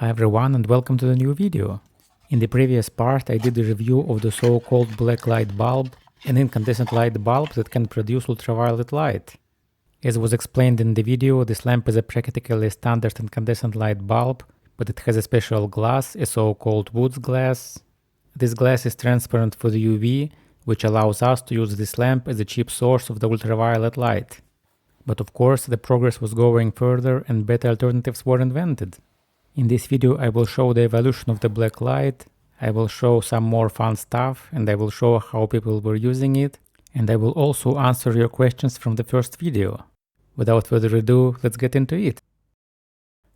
Hi everyone and welcome to the new video. In the previous part I did a review of the so-called blacklight bulb, an incandescent light bulb that can produce ultraviolet light. As was explained in the video, this lamp is a practically standard incandescent light bulb, but it has a special glass, a so-called Woods glass. This glass is transparent for the UV, which allows us to use this lamp as a cheap source of the ultraviolet light. But of course the progress was going further and better alternatives were invented. In this video I will show the evolution of the black light, I will show some more fun stuff, and I will show how people were using it, and I will also answer your questions from the first video. Without further ado, let's get into it.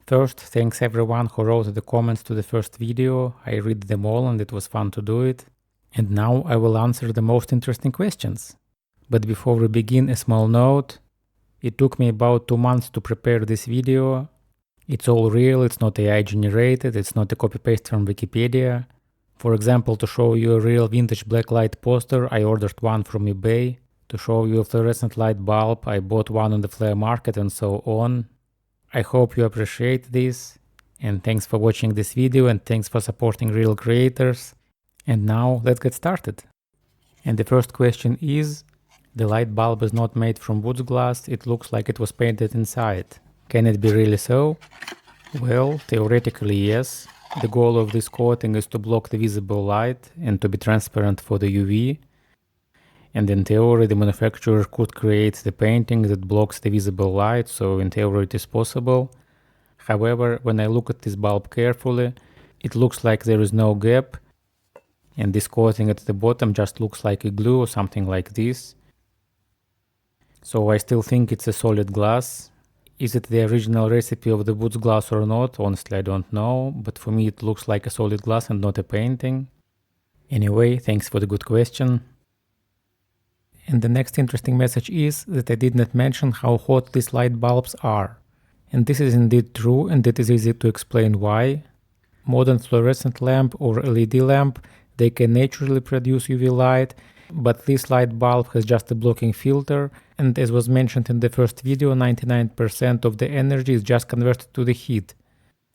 First, thanks everyone who wrote the comments to the first video, I read them all and it was fun to do it. And now I will answer the most interesting questions. But before we begin, a small note. It took me about 2 months to prepare this video. It's all real, it's not AI generated, it's not a copy-paste from Wikipedia. For example, to show you a real vintage blacklight poster, I ordered one from eBay. To show you a fluorescent light bulb, I bought one on the flea market and so on. I hope you appreciate this, and thanks for watching this video and thanks for supporting real creators. And now let's get started. And the first question is, the light bulb is not made from Woods glass, it looks like it was painted inside. Can it be really so? Well, theoretically yes. The goal of this coating is to block the visible light and to be transparent for the UV. And in theory the manufacturer could create the painting that blocks the visible light, so in theory it is possible. However, when I look at this bulb carefully, it looks like there is no gap, and this coating at the bottom just looks like a glue or something like this. So I still think it's a solid glass. Is it the original recipe of the Woods glass or not? Honestly, I don't know, but for me it looks like a solid glass and not a painting. Anyway, thanks for the good question. And the next interesting message is that I did not mention how hot these light bulbs are. And this is indeed true, and it is easy to explain why. Modern fluorescent lamp or LED lamp, they can naturally produce UV light, but this light bulb has just a blocking filter, and as was mentioned in the first video, 99% of the energy is just converted to the heat.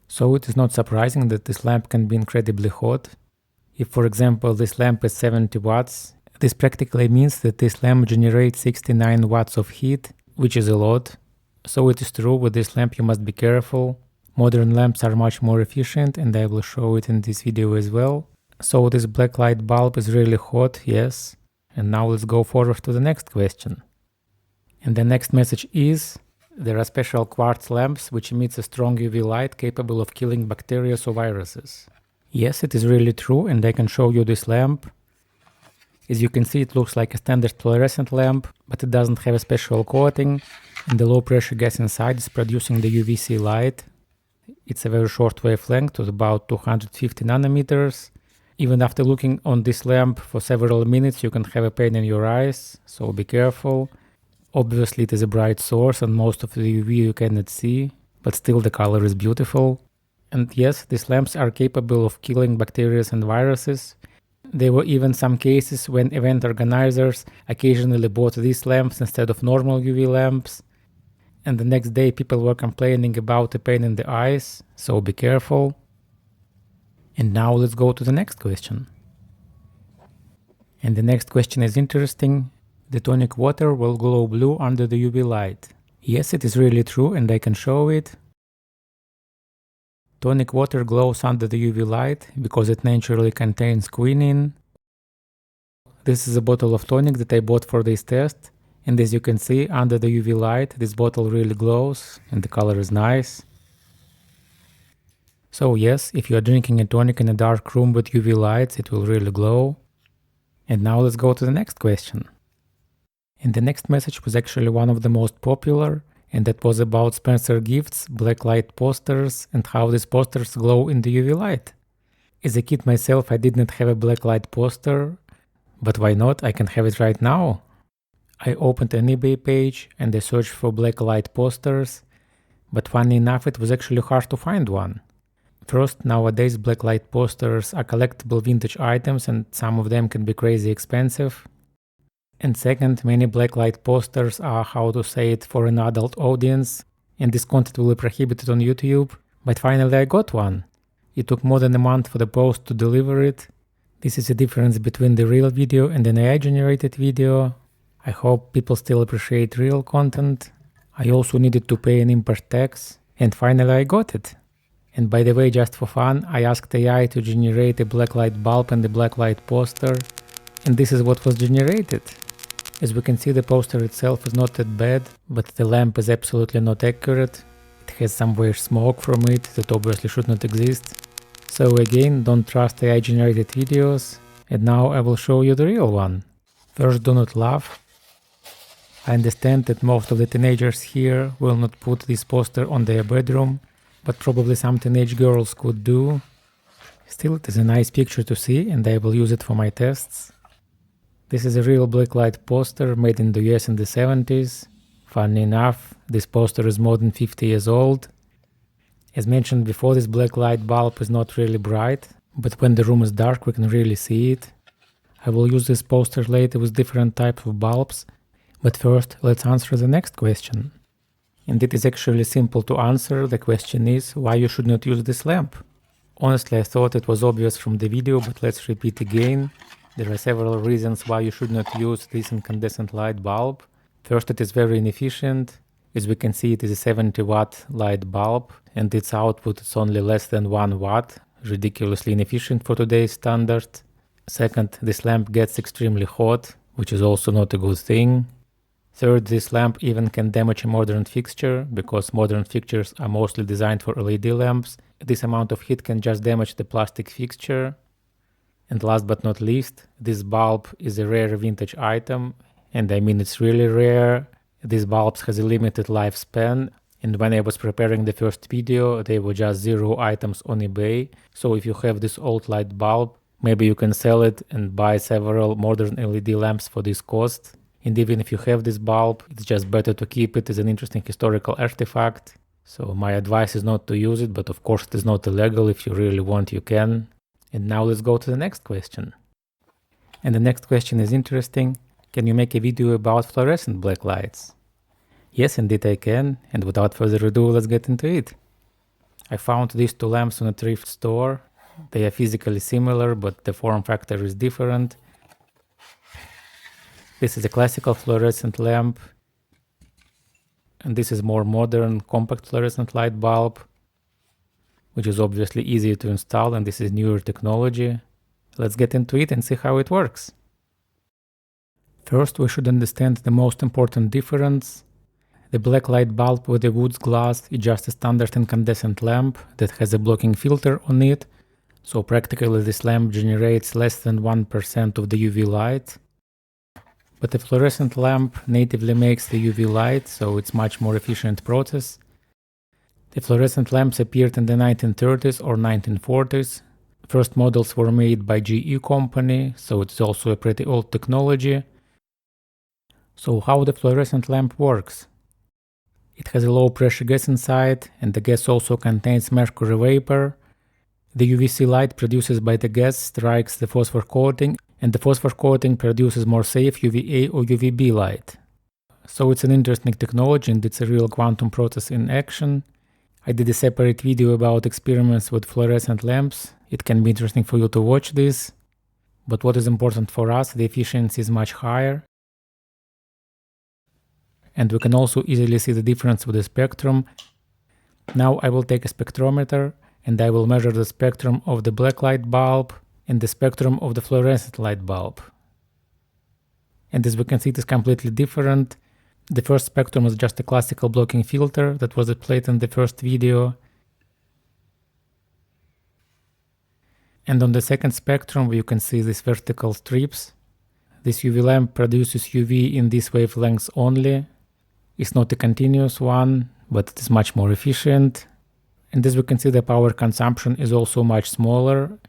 So it is not surprising that this lamp can be incredibly hot. If for example this lamp is 70 watts, this practically means that this lamp generates 69 watts of heat, which is a lot. So it is true, with this lamp you must be careful. Modern lamps are much more efficient, and I will show it in this video as well. So this black light bulb is really hot, yes. And now let's go forward to the next question. And the next message is, there are special quartz lamps which emits a strong UV light capable of killing bacteria or viruses. Yes, it is really true, and I can show you this lamp. As you can see, it looks like a standard fluorescent lamp, but it doesn't have a special coating, and the low pressure gas inside is producing the UVC light. It's a very short wavelength of about 250 nanometers. Even after looking on this lamp for several minutes, you can have a pain in your eyes, so be careful. Obviously it is a bright source and most of the UV you cannot see, but still the color is beautiful. And yes, these lamps are capable of killing bacteria and viruses. There were even some cases when event organizers occasionally bought these lamps instead of normal UV lamps. And the next day people were complaining about a pain in the eyes, so be careful. And now let's go to the next question. And the next question is interesting. The tonic water will glow blue under the UV light. Yes, it is really true, and I can show it. Tonic water glows under the UV light because it naturally contains quinine. This is a bottle of tonic that I bought for this test, and as you can see, under the UV light this bottle really glows and the color is nice. So yes, if you are drinking a tonic in a dark room with UV lights, it will really glow. And now let's go to the next question. And the next message was actually one of the most popular, and that was about Spencer Gifts blacklight posters and how these posters glow in the UV light. As a kid myself, I did not have a blacklight poster, but why not? I can have it right now. I opened an eBay page and I searched for blacklight posters, but funny enough it was actually hard to find one. First, nowadays blacklight posters are collectible vintage items and some of them can be crazy expensive. And second, many blacklight posters are, how to say it, for an adult audience, and this content will be prohibited on YouTube, but finally I got one. It took more than a month for the post to deliver it. This is the difference between the real video and an AI generated video. I hope people still appreciate real content. I also needed to pay an import tax, and finally I got it. And by the way, just for fun, I asked AI to generate a blacklight bulb and a blacklight poster, and this is what was generated. As we can see, the poster itself is not that bad, but the lamp is absolutely not accurate. It has some weird smoke from it that obviously should not exist. So again, don't trust AI generated videos, and now I will show you the real one. First, do not laugh. I understand that most of the teenagers here will not put this poster on their bedroom, but probably some teenage girls could do. Still, it is a nice picture to see, and I will use it for my tests. This is a real blacklight poster made in the US in the 70s. Funny enough, this poster is more than 50 years old. As mentioned before, this blacklight bulb is not really bright, but when the room is dark we can really see it. I will use this poster later with different types of bulbs, but first let's answer the next question. And it is actually simple to answer. The question is why you should not use this lamp. Honestly, I thought it was obvious from the video, but let's repeat again. There are several reasons why you should not use this incandescent light bulb. First, it is very inefficient. As we can see, it is a 70 watt light bulb and its output is only less than 1 watt, ridiculously inefficient for today's standard. Second, this lamp gets extremely hot, which is also not a good thing. Third, this lamp even can damage a modern fixture, because modern fixtures are mostly designed for LED lamps. This amount of heat can just damage the plastic fixture. And last but not least, this bulb is a rare vintage item, and I mean it's really rare. These bulbs has a limited lifespan, and when I was preparing the first video, they were just 0 items on eBay. So if you have this old light bulb, maybe you can sell it and buy several modern LED lamps for this cost. And even if you have this bulb, it's just better to keep it as an interesting historical artifact. So my advice is not to use it, but of course it is not illegal. If you really want, you can. And now let's go to the next question. And the next question is interesting. Can you make a video about fluorescent blacklights? Yes, indeed I can. And without further ado, let's get into it. I found these 2 lamps on a thrift store. They are physically similar, but the form factor is different. This is a classical fluorescent lamp, and this is more modern compact fluorescent light bulb, which is obviously easier to install, and this is newer technology. Let's get into it and see how it works. First, we should understand the most important difference. The blacklight bulb with the wood glass is just a standard incandescent lamp that has a blocking filter on it, so practically this lamp generates less than 1% of the UV light. But the fluorescent lamp natively makes the UV light, so it's much more efficient process. The fluorescent lamps appeared in the 1930s or 1940s. First models were made by GE company, so it's also a pretty old technology. So how the fluorescent lamp works? It has a low pressure gas inside, and the gas also contains mercury vapor. The UVC light produced by the gas strikes the phosphor coating, and the phosphor coating produces more safe UVA or UVB light. So it's an interesting technology, and it's a real quantum process in action. I did a separate video about experiments with fluorescent lamps. It can be interesting for you to watch this. But what is important for us, the efficiency is much higher. And we can also easily see the difference with the spectrum. Now I will take a spectrometer and I will measure the spectrum of the blacklight bulb and the spectrum of the fluorescent light bulb. And as we can see, it is completely different. The first spectrum is just a classical blocking filter that was displayed in the first video. And on the second spectrum, you can see these vertical strips. This UV lamp produces UV in these wavelengths only. It's not a continuous one, but it is much more efficient. And as we can see, the power consumption is also much smaller,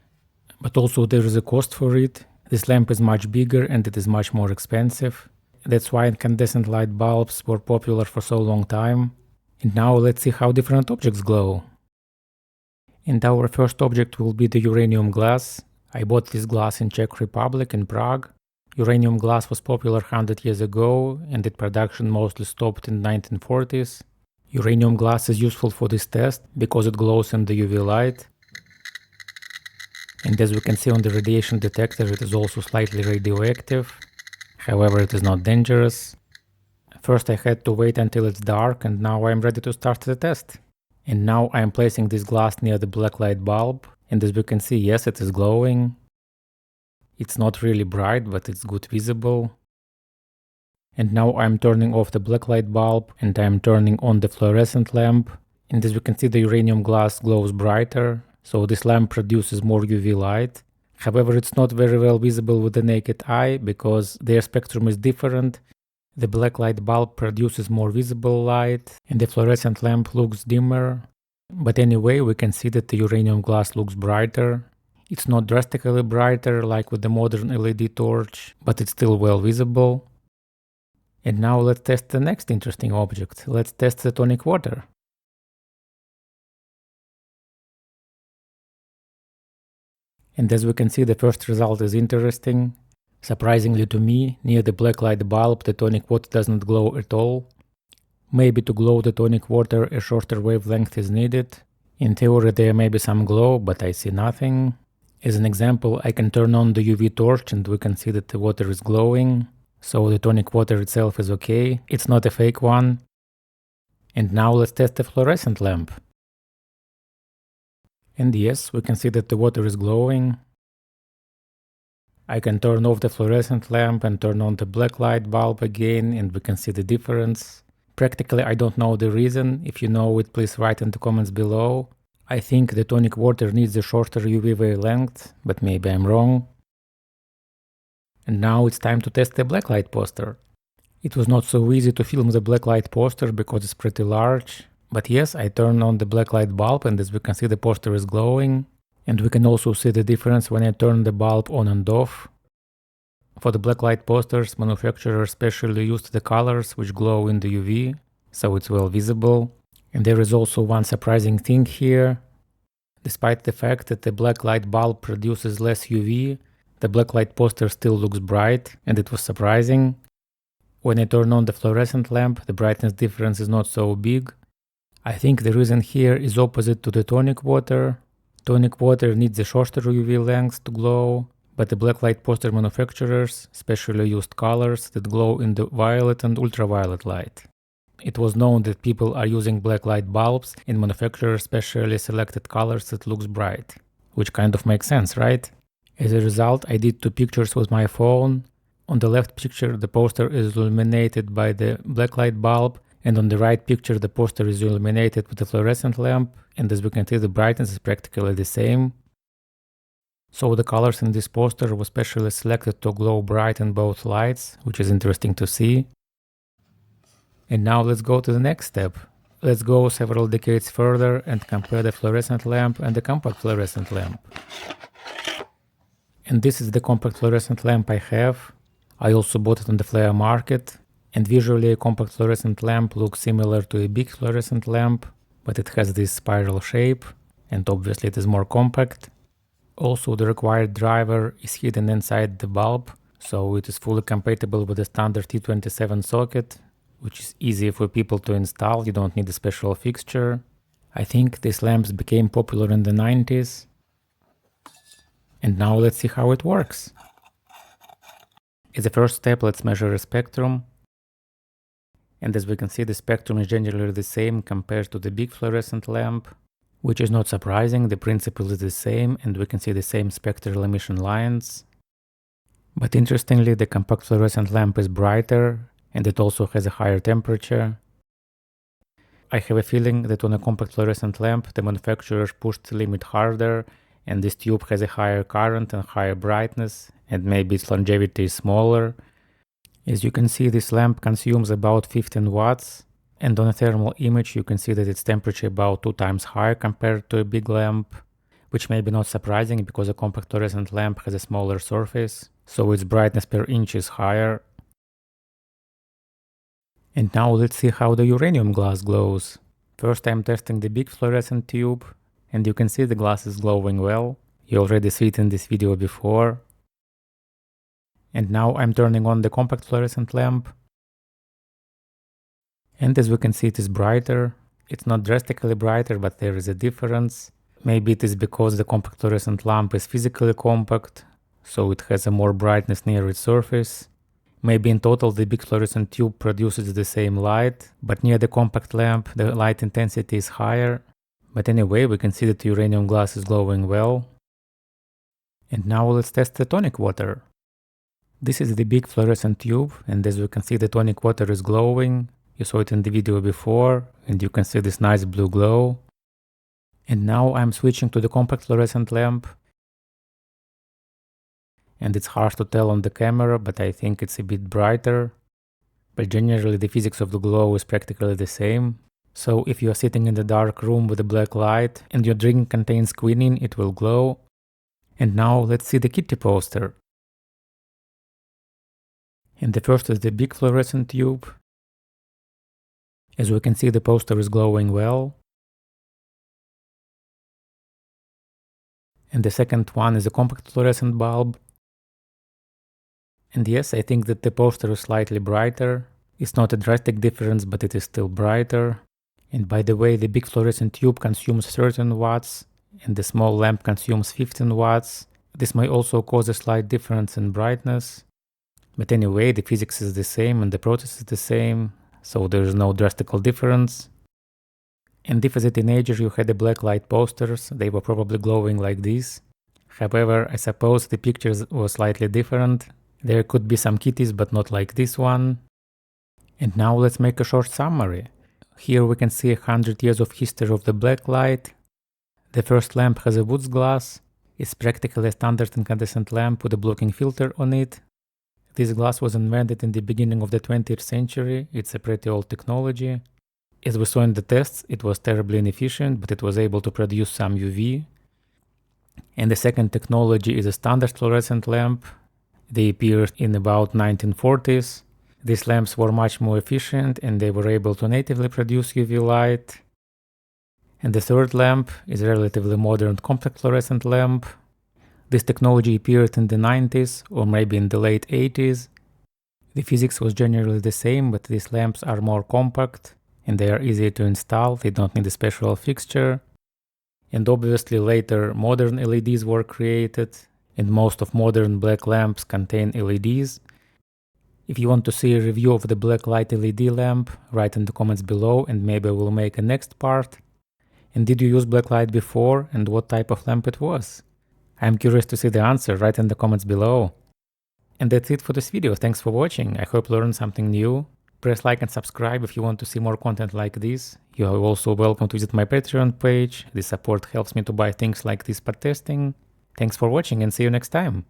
but also there is a cost for it. This lamp is much bigger and it is much more expensive. That's why incandescent light bulbs were popular for so long time. And now let's see how different objects glow. And our first object will be the uranium glass. I bought this glass in Czech Republic, in Prague. Uranium glass was popular 100 years ago, and its production mostly stopped in the 1940s. Uranium glass is useful for this test because it glows in the UV light. And as we can see on the radiation detector, it is also slightly radioactive. However, it is not dangerous. First I had to wait until it's dark, and now I am ready to start the test. And now I am placing this glass near the blacklight bulb, and as we can see, yes, it is glowing. It's not really bright, but it's good visible. And now I'm turning off the blacklight bulb, and I'm turning on the fluorescent lamp. And as we can see, the uranium glass glows brighter, so this lamp produces more UV light. However, it's not very well visible with the naked eye, because their spectrum is different. The blacklight bulb produces more visible light, and the fluorescent lamp looks dimmer. But anyway, we can see that the uranium glass looks brighter. It's not drastically brighter like with the modern LED torch, but it's still well visible. And now let's test the next interesting object. Let's test the tonic water. And as we can see, the first result is interesting. Surprisingly to me, near the blacklight bulb the tonic water doesn't glow at all. Maybe to glow the tonic water a shorter wavelength is needed. In theory there may be some glow, but I see nothing. As an example, I can turn on the UV torch and we can see that the water is glowing. So the tonic water itself is okay, it's not a fake one. And now let's test the fluorescent lamp. And yes, we can see that the water is glowing. I can turn off the fluorescent lamp and turn on the blacklight bulb again, and we can see the difference. Practically I don't know the reason. If you know it, please write in the comments below. I think the tonic water needs a shorter UV wavelength, but maybe I'm wrong. And now it's time to test the blacklight poster. It was not so easy to film the blacklight poster because it's pretty large. But yes, I turned on the blacklight bulb, and as we can see the poster is glowing. And we can also see the difference when I turn the bulb on and off. For the blacklight posters, manufacturers specially used the colors which glow in the UV, so it's well visible. And there is also one surprising thing here. Despite the fact that the blacklight bulb produces less UV, the blacklight poster still looks bright, and it was surprising. When I turn on the fluorescent lamp, the brightness difference is not so big. I think the reason here is opposite to the tonic water. Tonic water needs a shorter UV length to glow, but the blacklight poster manufacturers specially used colors that glow in the violet and ultraviolet light. It was known that people are using blacklight bulbs, and manufacturers specially selected colors that looks bright, which kind of makes sense, right? As a result, I did two pictures with my phone. On the left picture, the poster is illuminated by the blacklight bulb, and on the right picture, the poster is illuminated with the fluorescent lamp, and as we can see, the brightness is practically the same. So the colors in this poster were specially selected to glow bright in both lights, which is interesting to see. And now let's go to the next step. Let's go several decades further and compare the fluorescent lamp and the compact fluorescent lamp. And this is the compact fluorescent lamp I have. I also bought it on the flea market. And visually a compact fluorescent lamp looks similar to a big fluorescent lamp, but it has this spiral shape, and obviously it is more compact. Also the required driver is hidden inside the bulb, so it is fully compatible with the standard T27 socket, which is easy for people to install, you don't need a special fixture. I think these lamps became popular in the 90s. And now let's see how it works. As a first step, let's measure a spectrum. And as we can see, the spectrum is generally the same compared to the big fluorescent lamp, which is not surprising, the principle is the same and we can see the same spectral emission lines. But interestingly, the compact fluorescent lamp is brighter and it also has a higher temperature. I have a feeling that on a compact fluorescent lamp, the manufacturers pushed the limit harder and this tube has a higher current and higher brightness, and maybe its longevity is smaller. As you can see, this lamp consumes about 15 watts, and on a thermal image you can see that its temperature about 2 times higher compared to a big lamp, which may be not surprising because a compact fluorescent lamp has a smaller surface, so its brightness per inch is higher. And now let's see how the uranium glass glows. First I'm testing the big fluorescent tube, and you can see the glass is glowing well. You already see it in this video before. And now I'm turning on the compact fluorescent lamp. And as we can see, it is brighter. It's not drastically brighter, but there is a difference. Maybe it is because the compact fluorescent lamp is physically compact, so it has a more brightness near its surface. Maybe in total the big fluorescent tube produces the same light, but near the compact lamp the light intensity is higher. But anyway, we can see that uranium glass is glowing well. And now let's test the tonic water. This is the big fluorescent tube, and as we can see the tonic water is glowing. You saw it in the video before, and you can see this nice blue glow. And now I'm switching to the compact fluorescent lamp. And it's hard to tell on the camera, but I think it's a bit brighter. But generally the physics of the glow is practically the same. So if you are sitting in the dark room with a black light and your drink contains quinine, it will glow. And now let's see the kitty poster. And the first is the big fluorescent tube. As we can see, the poster is glowing well. And the second one is a compact fluorescent bulb. And yes, I think that the poster is slightly brighter. It's not a drastic difference, but it is still brighter. And by the way, the big fluorescent tube consumes 13 watts and the small lamp consumes 15 watts. This may also cause a slight difference in brightness. But anyway, the physics is the same and the process is the same, so there is no drastic difference. And if as a teenager you had the black light posters, they were probably glowing like this. However, I suppose the pictures were slightly different. There could be some kitties, but not like this one. And now let's make a short summary. Here we can see 100 years of history of the black light. The first lamp has a wood glass. It's practically a standard incandescent lamp with a blocking filter on it. This glass was invented in the beginning of the 20th century. It's a pretty old technology. As we saw in the tests, it was terribly inefficient, but it was able to produce some UV. And the second technology is a standard fluorescent lamp. They appeared in about 1940s. These lamps were much more efficient and they were able to natively produce UV light. And the third lamp is a relatively modern compact fluorescent lamp. This technology appeared in the 90s or maybe in the late 80s. The physics was generally the same, but these lamps are more compact and they are easier to install. They don't need a special fixture. And obviously later modern LEDs were created. And most of modern black lamps contain LEDs. If you want to see a review of the black light LED lamp, write in the comments below and maybe I will make a next part. And did you use black light before and what type of lamp it was? I'm curious to see the answer, write in the comments below. And that's it for this video, thanks for watching, I hope you learned something new. Press like and subscribe if you want to see more content like this. You are also welcome to visit my Patreon page, this support helps me to buy things like this for testing. Thanks for watching and see you next time.